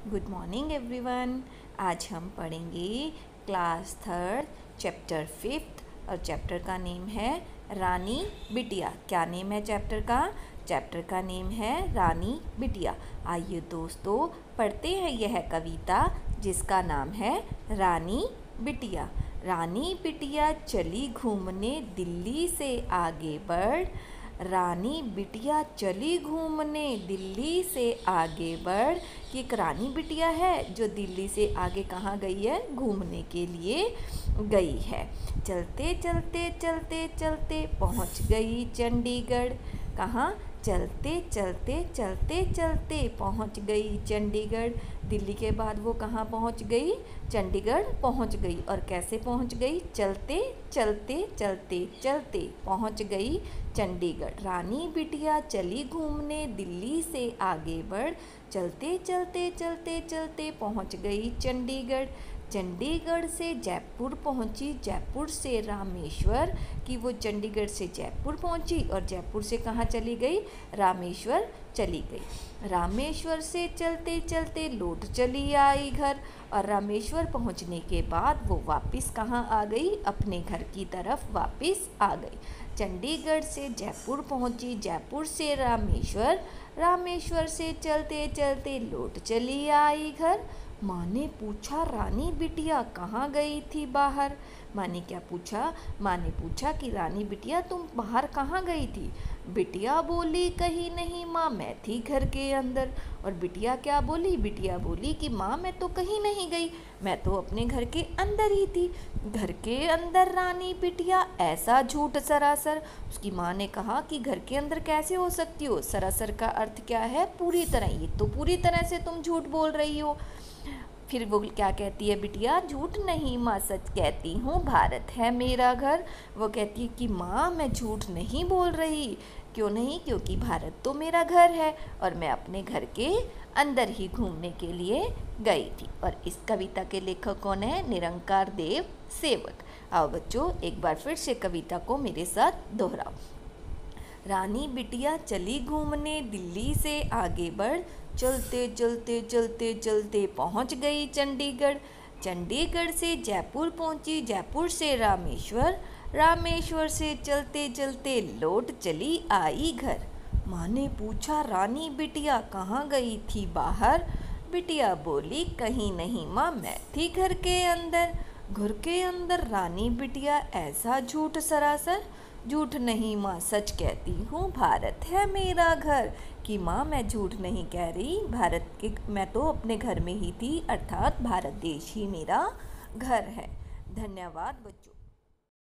Good morning everyone. आज हम पढ़ेंगे क्लास थर्ड चैप्टर फिफ्थ और चैप्टर का नेम है रानी बिटिया। क्या नेम है चैप्टर का? चैप्टर का नेम है रानी बिटिया। आइए दोस्तों पढ़ते हैं यह कविता जिसका नाम है रानी बिटिया। रानी बिटिया चली घूमने दिल्ली से आगे बढ़। रानी बिटिया चली घूमने दिल्ली से आगे बढ़। कि एक रानी बिटिया है जो दिल्ली से आगे कहाँ गई है? घूमने के लिए गई है। चलते चलते चलते चलते पहुँच गई चंडीगढ़। कहाँ? चलते चलते चलते चलते पहुँच गई चंडीगढ़। दिल्ली के बाद वो कहाँ पहुँच गई? चंडीगढ़ पहुँच गई। और कैसे पहुँच गई? चलते चलते चलते चलते पहुँच गई चंडीगढ़। रानी बिटिया चली घूमने दिल्ली से आगे बढ़। चलते चलते चलते चलते पहुँच गई चंडीगढ़। चंडीगढ़ से जयपुर पहुँची, जयपुर से रामेश्वर। कि वो चंडीगढ़ से जयपुर पहुँची और जयपुर से कहाँ चली गई? रामेश्वर चली गई। रामेश्वर से चलते चलते लौट चली आई घर। और रामेश्वर पहुँचने के बाद वो वापस कहाँ आ गई? अपने घर की तरफ वापस आ गई। चंडीगढ़ से जयपुर पहुँची, जयपुर से रामेश्वर, रामेश्वर से चलते चलते लौट चली आई घर। माँ ने पूछा रानी बिटिया कहाँ गई थी बाहर? माँ ने क्या पूछा? माँ ने पूछा कि रानी बिटिया तुम बाहर कहाँ गई थी? बिटिया बोली कहीं नहीं माँ, मैं थी घर के अंदर। और बिटिया क्या बोली? बिटिया बोली कि माँ मैं तो कहीं नहीं गई, मैं तो अपने घर के अंदर ही थी। घर के अंदर रानी बिटिया, ऐसा झूठ सरासर। उसकी माँ ने कहा कि घर के अंदर कैसे हो सकती हो? सरासर का अर्थ क्या है? पूरी तरह। ये तो पूरी तरह से तुम झूठ बोल रही हो। फिर वो क्या कहती है बिटिया? झूठ नहीं माँ, सच कहती हूँ, भारत है मेरा घर। वो कहती है कि माँ मैं झूठ नहीं बोल रही। क्यों नहीं? क्योंकि भारत तो मेरा घर है और मैं अपने घर के अंदर ही घूमने के लिए गई थी। और इस कविता के लेखक कौन है? निरंकार देव सेवक। आओ बच्चों एक बार फिर से कविता को मेरे साथ दोहराओ। रानी बिटिया चली घूमने दिल्ली से आगे बढ़। चलते चलते चलते चलते पहुंच गई चंडीगढ़। चंडीगढ़ से जयपुर पहुंची, जयपुर से रामेश्वर, रामेश्वर से चलते चलते लौट चली आई घर। माँ ने पूछा रानी बिटिया कहाँ गई थी बाहर? बिटिया बोली कहीं नहीं माँ, मैं थी घर के अंदर। घर के अंदर रानी बिटिया, ऐसा झूठ सरासर। झूठ नहीं माँ, सच कहती हूँ, भारत है मेरा घर। कि माँ मैं झूठ नहीं कह रही, भारत के मैं तो अपने घर में ही थी, अर्थात भारत देश ही मेरा घर है। धन्यवाद बच्चों।